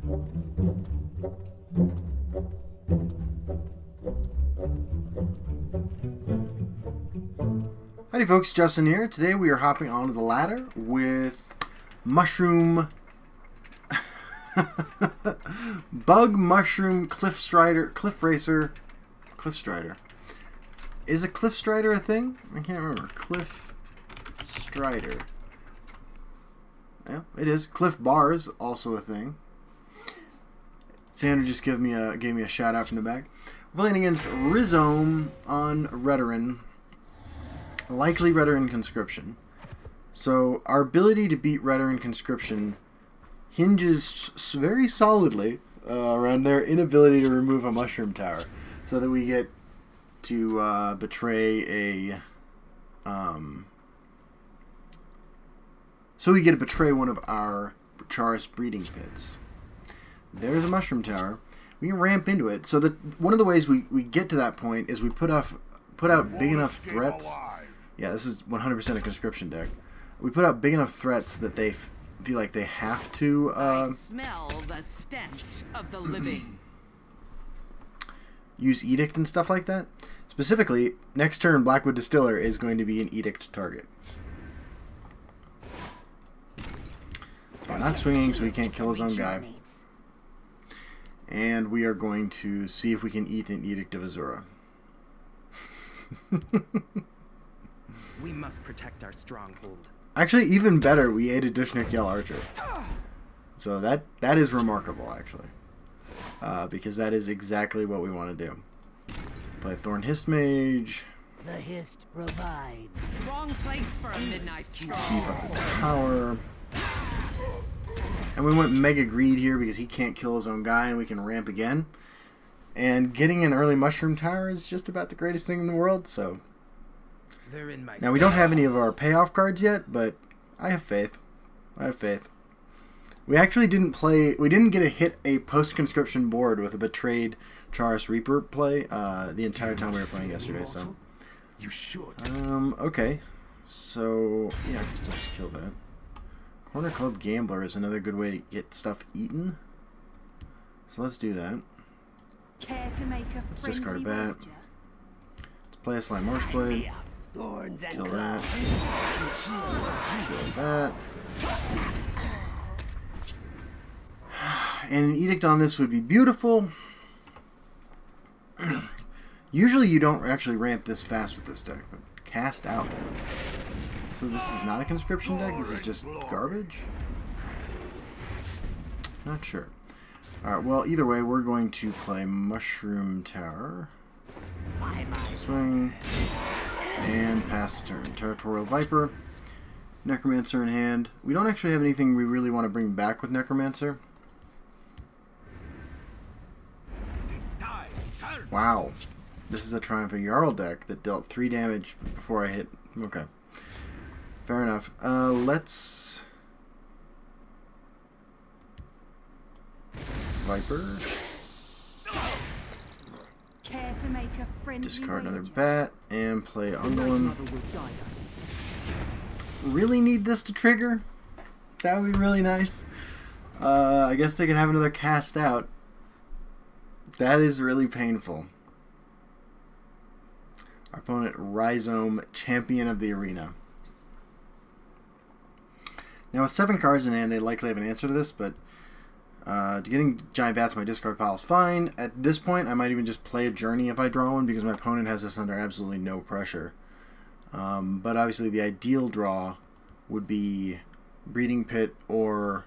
Howdy folks, Justin here. Today we are hopping onto the ladder with Mushroom... Bug Mushroom Cliff Racer. Cliff Strider. Is a Cliff Strider a thing? I can't remember. Cliff Strider. Yeah, it is. Cliff Bar is also a thing. Sandra just gave me a shout out from the back. We're playing against Rhizome on Redoran. Likely Redoran Conscription. So our ability to beat Redoran Conscription hinges very solidly around their inability to remove a mushroom tower, so that we get to betray one of our Charis breeding pits. There's a mushroom tower. We can ramp into it. So one of the ways we get to that point is we put out big enough threats. Yeah, this is 100% a conscription deck. We put out big enough threats that they feel like they have to... I smell the stench of the living. Use Edict and stuff like that. Specifically, next turn, Blackwood Distiller is going to be an Edict target. So we're not swinging, so he can't kill his own guy. And we are going to see if we can eat an Edict of Azura. We must protect our stronghold. Actually, even better, we ate a Dushnik Yell Archer. So that is remarkable, actually. Because that is exactly what we want to do. Play Thorn Hist Mage. The Hist provides. Wrong place for a midnight stroll. Beef up its power. And we went Mega Greed here because he can't kill his own guy and we can ramp again. And getting an early Mushroom Tower is just about the greatest thing in the world, so... They're in my Now, we don't have any of our payoff cards yet, but I have faith. I have faith. We actually didn't get a post-conscription board with a betrayed Charis Reaper play the entire time we were playing yesterday, so... You should. Okay. So, yeah, let's just kill that. Corner Club Gambler is another good way to get stuff eaten. So let's do that. Care to make a Let's discard a bat. wager? Let's play a Slime Marshblade. Kill that. Kill that. And an Edict on this would be beautiful. Usually you don't actually ramp this fast with this deck, but Cast Out. So this is not a conscription deck, this is just garbage? Not sure. Alright, well, either way, we're going to play Mushroom Tower. Swing. And pass the turn. Territorial Viper. Necromancer in hand. We don't actually have anything we really want to bring back with Necromancer. Wow. This is a Triumph of Jarl deck that dealt 3 damage before I hit. Okay. Fair enough. Let's... Viper. Care to make a friendly Discard another wager? bat and play Undulin. Really need this to trigger? That would be really nice. I guess they can have another Cast Out. That is really painful. Our opponent, Rhizome, Champion of the Arena. Now with 7 cards in hand, they likely have an answer to this, but getting Giant Bats in my discard pile is fine. At this point, I might even just play a Journey if I draw one, because my opponent has this under absolutely no pressure. But obviously the ideal draw would be Breeding Pit or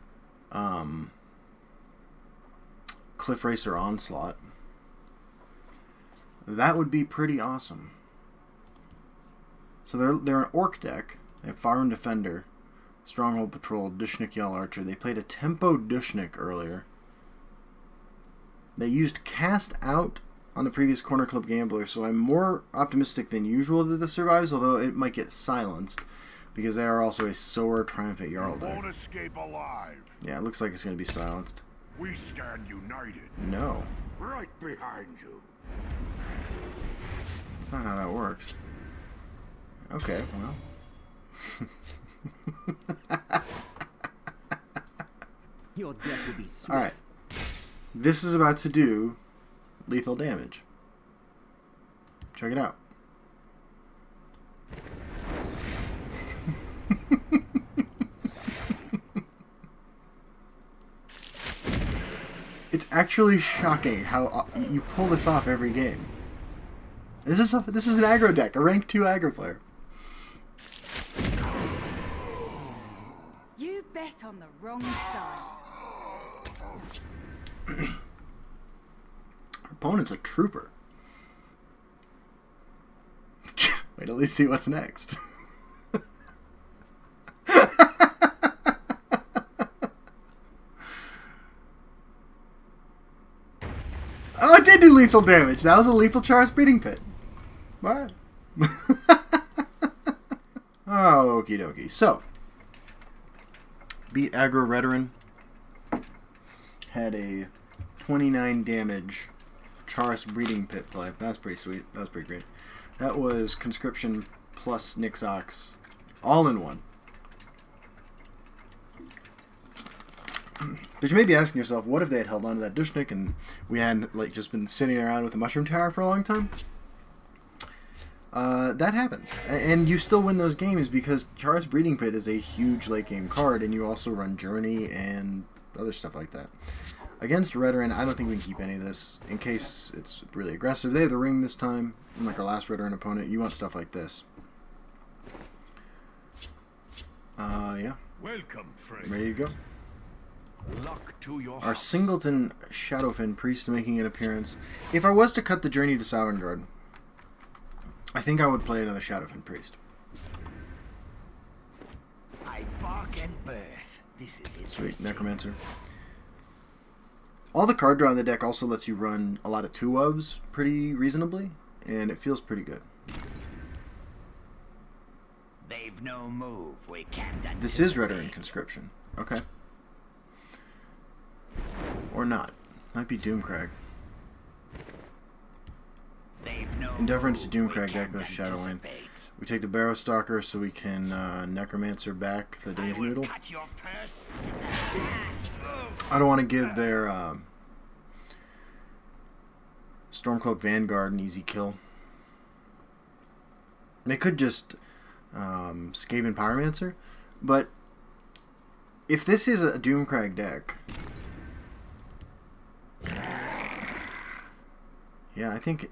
Cliff Racer Onslaught. That would be pretty awesome. So they're an Orc deck. They have Farum Defender, Stronghold Patrol, Dushnik Yell Archer. They played a Tempo Dushnik earlier. They used Cast Out on the previous Corner Club Gambler, so I'm more optimistic than usual that this survives, although it might get silenced, because they are also a Sower Triumphant Jarl deck. Won't escape alive. Yeah, it looks like it's going to be silenced. We stand united. No. Right behind you. That's not how that works. Okay, well. Your death will be swift. Alright. this is about to do lethal damage. Check it out. It's actually shocking how you pull this off every game. This is an aggro deck, a rank 2 aggro player. You bet on the wrong side. Our opponent's a trooper. Wait till we see what's next. Oh, it did do lethal damage. That was a lethal Char's Breeding Pit. Alright. Oh, okie dokie. So, beat aggro Redoran. Had a 29 damage Charis Breeding Pit play. That's pretty sweet. That was pretty great. That was Conscription plus Nixox all in one. But you may be asking yourself, what if they had held on to that Dushnik and we hadn't like just been sitting around with the Mushroom Tower for a long time? That happens. And you still win those games because Charis Breeding Pit is a huge late game card, and you also run Journey and other stuff like that. Against Redoran, I don't think we can keep any of this in case it's really aggressive. They have the ring this time, unlike our last Redoran opponent. You want stuff like this. Yeah. Welcome, friend. Ready to go. Luck to your Our Singleton Shadowfen Priest making an appearance. If I was to cut the Journey to Sovngarde, I think I would play another Shadowfen Priest. I bark and birth. This is Sweet, Necromancer. All the card draw in the deck also lets you run a lot of 2-ofs pretty reasonably, and it feels pretty good. They've no move. We can't. This is Redoran Conscription. Okay. Or not. Might be Doomcrag. In deference to Doomcrag, deck goes Shadowlane. We take the Barrow Stalker so we can Necromancer back the Danger Noodle. I don't want to give their Stormcloak Vanguard an easy kill. They could just Skaven Pyromancer, but if this is a Doomcrag deck, yeah, I think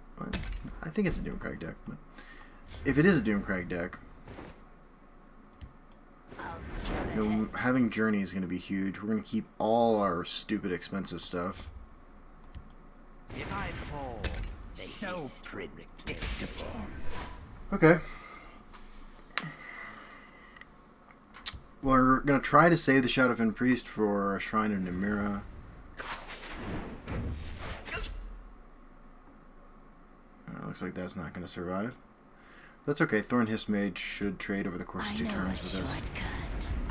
it's a Doomcrag deck. But if it is a Doomcrag deck, then having Journey is going to be huge. We're going to keep all our stupid expensive stuff. If I fall, so predictable. Okay. We're going to try to save the Shadowfen Priest for a Shrine of Namira. Looks like that's not going to survive. That's okay. Thorn Hiss Mage should trade over the course of 2 turns with us.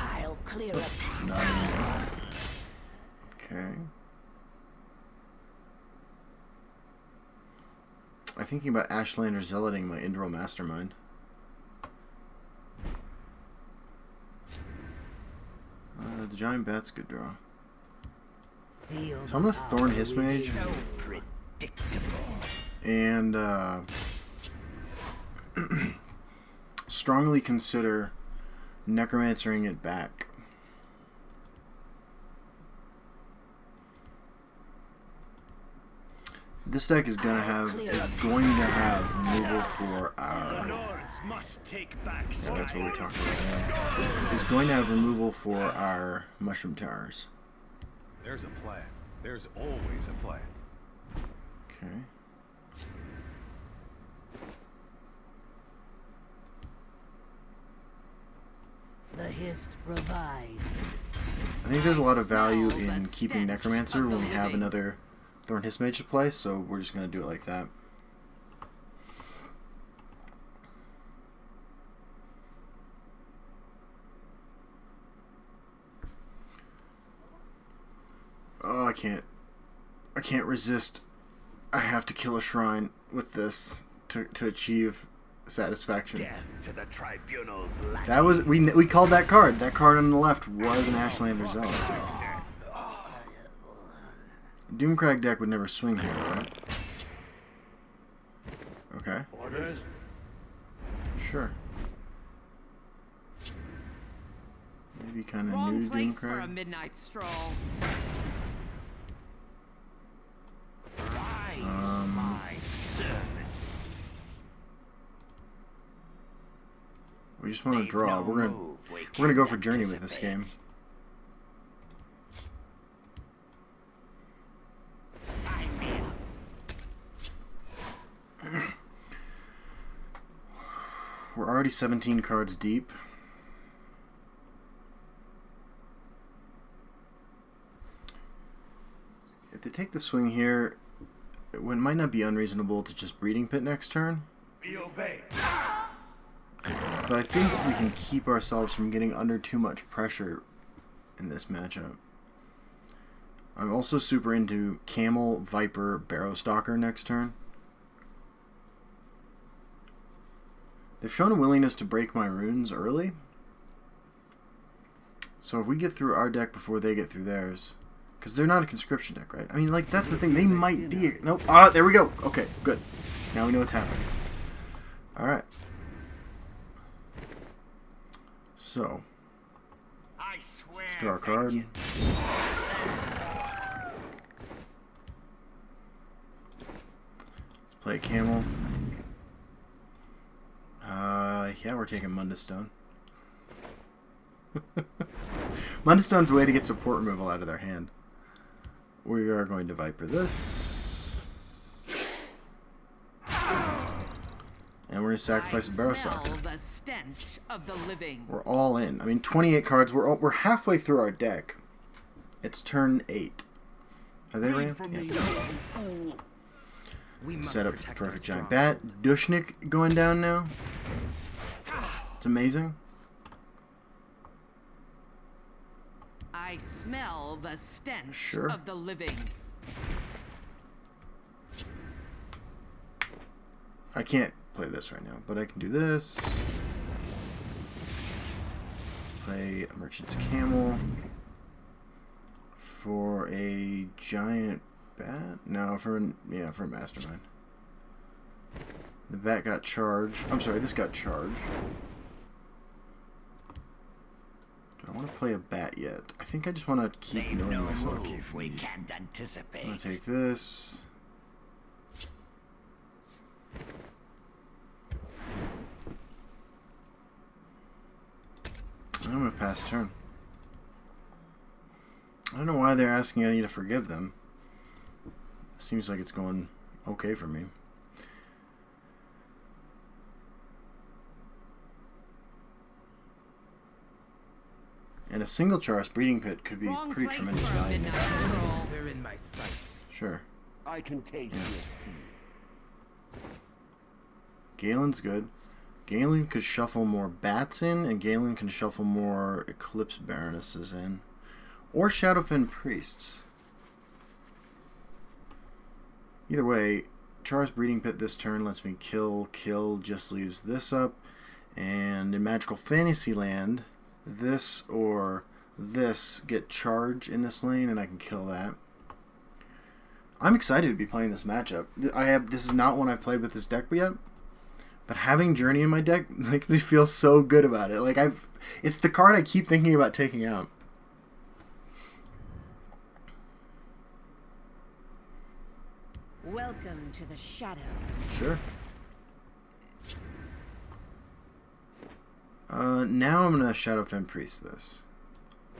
I'll clear a Not anymore. Okay. I'm thinking about Ashlander Zealoting my Indral Mastermind. The Giant Bat's a good draw. So I'm going to Thorn Hiss Mage. So predictable. And strongly consider Necromancering it back. This deck is going to have removal for our. Yeah, that's what we're talking about now. Is going to have removal for our Mushroom Towers. There's a plan. There's always a plan. Okay. The Hist revives. I think there's a lot of value in keeping Necromancer when we have another Thorn Hiss Mage to play, so we're just going to do it like that. Oh, I can't resist. I have to kill a shrine with this to achieve satisfaction. Death to the tribunal's lackey. That was we called that card. That card on the left was an Ashlander Zealot. Doomcrag deck would never swing here, right? Okay. Orders? Sure. Maybe kind of Wrong new to place for a Doomcrag. midnight stroll. Rise, my servant. We just want to They've draw. no We're move we gonna go can't for Journey with this game. anticipate. Sign me up. We're already 17 cards deep. If they take the swing here, it might not be unreasonable to just Breeding Pit next turn. We obey. But I think we can keep ourselves from getting under too much pressure in this matchup. I'm also super into Camel, Viper, Barrowstalker next turn. They've shown a willingness to break my runes early. So if we get through our deck before they get through theirs... Because they're not a Conscription deck, right? I mean, like, that's the thing. They might be... Nope. Ah, there we go. Okay, good. Now we know what's happening. Alright. So. I swear. Let's draw a card. vengeance. Let's play a Camel. Yeah, we're taking Mundustone. Mundustone's a way to get support removal out of their hand. We are going to Viper this. And we're going to sacrifice a Smell Barrowstalker. the stench of the living. We're all in. I mean, 28 cards. We're halfway through our deck. It's turn 8. Are they ran? Yeah. We must Set up the protect our perfect giant stronghold. bat. Dushnik going down now. It's amazing. I smell the stench Sure. of the living. I can't play this right now, but I can do this. Play a Merchant's Camel for a giant bat. No, for a Mastermind. The bat got charged. I'm sorry, this got charged. Do I want to play a bat yet? I think I just want to keep They've knowing no myself. move we can't I'm anticipate. gonna take this. I'm gonna pass turn. I don't know why they're asking me to forgive them. Seems like it's going okay for me. And a single Charos Breeding Pit could be Wrong pretty place tremendous for a value. midnight stroll. They're in my sights. Sure. I can taste Yes. it. Galen's good. Galen could shuffle more bats in, and Galen can shuffle more Eclipse Baronesses in. Or Shadowfen Priests. Either way, Charos Breeding Pit this turn lets me kill, just leaves this up. And in Magical Fantasyland, this or this get charge in this lane, and I can kill that. I'm excited to be playing this matchup. This is not one I've played with this deck yet, but having Journey in my deck makes me feel so good about it. Like it's the card I keep thinking about taking out. Welcome to the shadows. Sure. Now I'm gonna Shadowfen Priest this.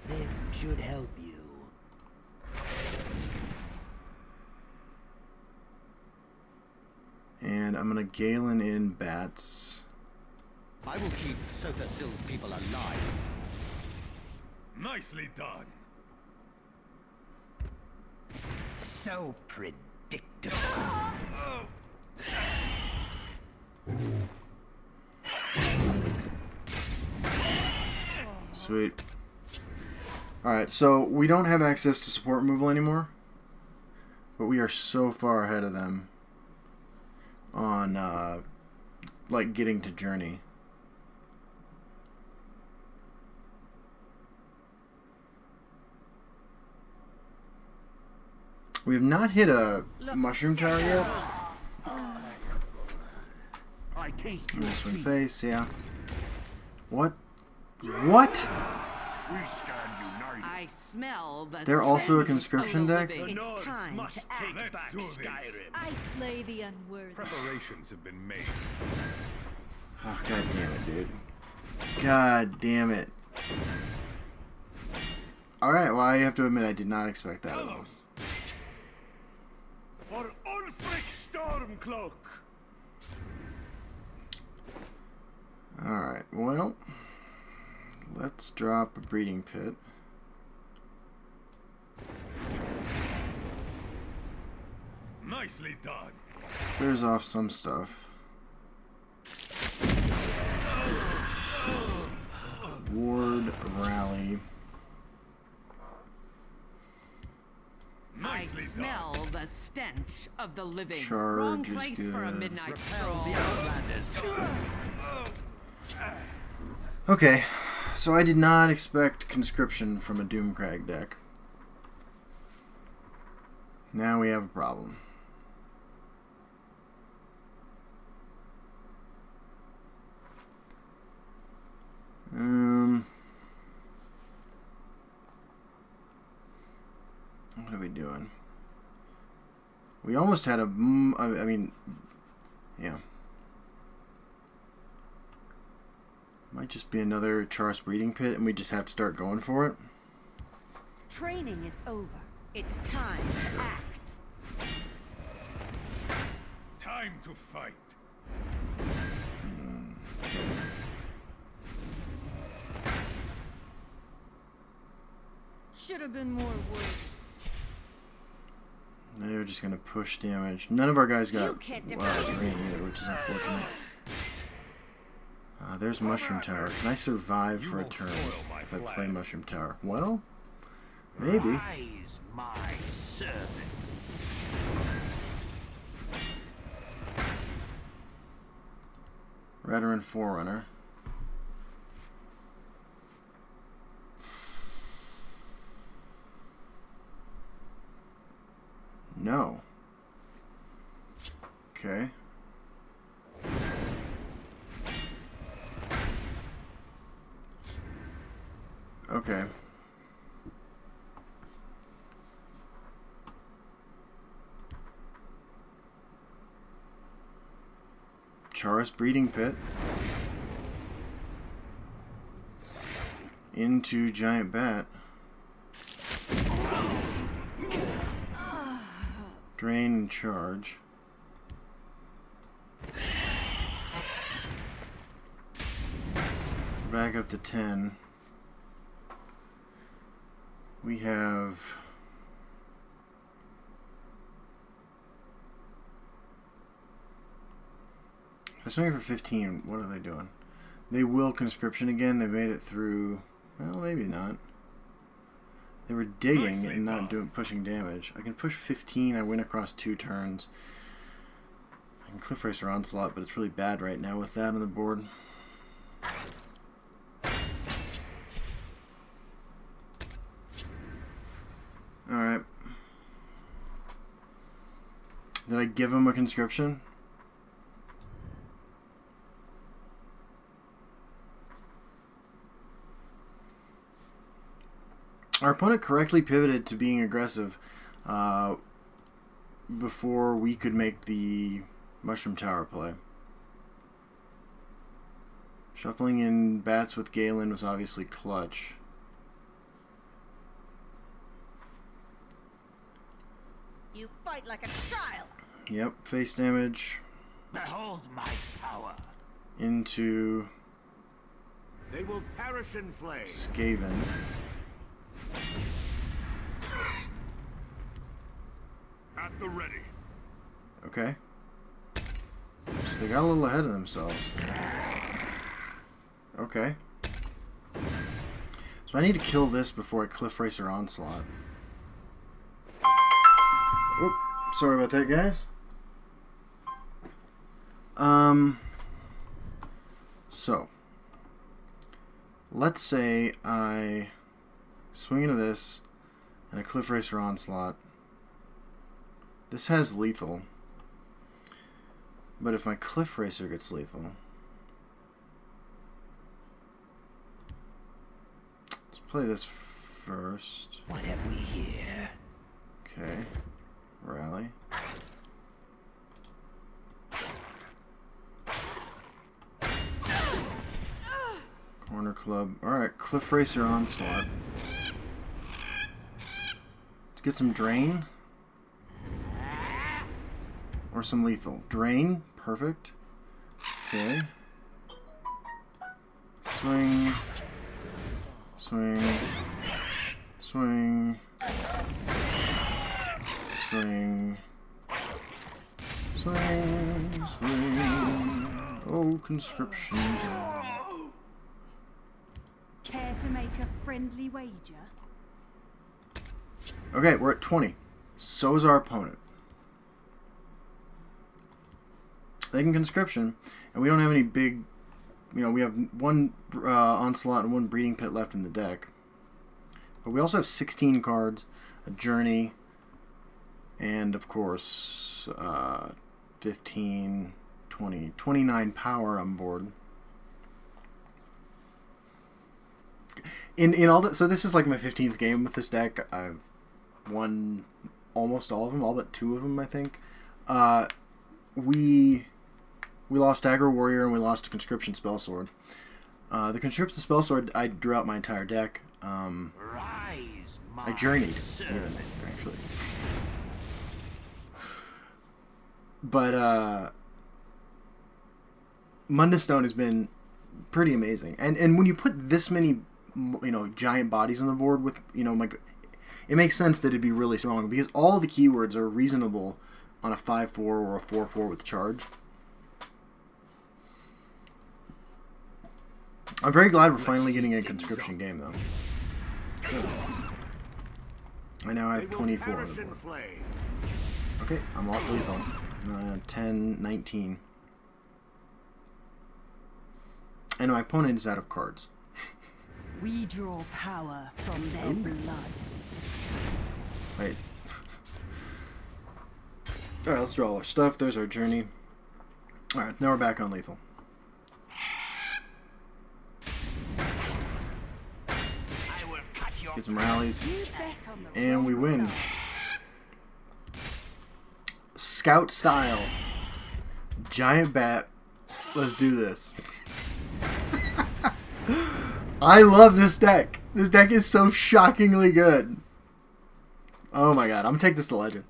This should help you. And I'm gonna Galen in bats. I will keep Sofa Sill's people alive. Nicely done. So predictable. Sweet. Alright, so we don't have access to support removal anymore, but we are so far ahead of them on like getting to Journey. We have not hit a mushroom tower yet. I taste your This one feet. face, yeah. What? What? We stand united. I smell the They're also a stench conscription of the deck? living. It's time must to take act. back Skyrim. I slay the unworthy. Preparations have been made. Oh, God damn it, dude. God damn it. Alright, well, I have to admit I did not expect that at all. For Ulfric Stormcloak. Alright, well, let's drop a breeding pit. Nicely done. Clears off some stuff. Ward, rally. I Nicely smell the stench of the living. Charge Wrong is place for a good. midnight Repel the stroll. outlanders. Okay, so I did not expect Conscription from a Doomcrag deck. Now we have a problem. What are we doing? We almost had a, I mean, yeah. Might just be another Char's breeding pit and we just have to start going for it. Training is over. It's time to act. Time to fight. Should have been more work. They're just gonna push damage. None of our guys You got can't green defeat me. either, which is unfortunate. There's Mushroom Tower. Can I survive for a won't turn foil my if I play plan. Mushroom Tower? Well, maybe. Rise, my servant. Veteran Forerunner. No. Okay. Okay. Charis breeding pit. Into giant bat. Drain and charge. Back up to 10. We have if I swing for 15, what are they doing? They will Conscription again. They made it through. Well, maybe not. They were digging and not pushing damage. I can push 15. I win across 2 turns. I can Cliff Racer Onslaught, but it's really bad right now with that on the board. Alright. Did I give him a Conscription? Our opponent correctly pivoted to being aggressive before we could make the Mushroom Tower play. Shuffling in bats with Galen was obviously clutch. You fight like a child. Yep, face damage Behold my power. into They will perish in flames. Skaven. At the ready. Okay. So they got a little ahead of themselves. Okay. So I need to kill this before I Cliff Racer Onslaught. Whoop. Sorry about that, guys. So. Let's say I swing into this and a Cliff Racer Onslaught. This has lethal. But if my Cliff Racer gets lethal... Let's play this first. What have we here? Okay. Rally. Corner Club. Alright, Cliff Racer Onslaught. Let's get some Drain. Or some lethal. Drain. Perfect. Okay. Swing. Swing. Swing. Swing. Swing. Swing. Oh, Conscription. Care to make a friendly wager? Okay, we're at 20. So is our opponent. They can Conscription, and we don't have any big... You know, we have one Onslaught and one Breeding Pit left in the deck. But we also have 16 cards, a Journey, and, of course, 15, 20, 29 power on board. In all that, so this is like my 15th game with this deck. I've won almost all of them, all but 2 of them, I think. We lost Aggro Warrior and we lost a Conscription Spellsword. The Conscription Spellsword, I drew out my entire deck. Rise, I journeyed, even, actually. But Mundus Stone has been pretty amazing, and when you put this many, you know, giant bodies on the board with, you know, like, it makes sense that it'd be really strong because all the keywords are reasonable on a 5/4 or a 4/4 with charge. I'm very glad we're finally getting a Conscription game, though. I now have 24 on the board. Okay, I'm off lethal. 10, 19. And my opponent is out of cards. We draw power from their blood. Wait. Alright, let's draw all our stuff. There's our Journey. Alright, now we're back on lethal. Get some rallies. And we win. Scout style. Giant bat. Let's do this. I love this deck. This deck is so shockingly good. Oh my god. I'm gonna take this to Legend.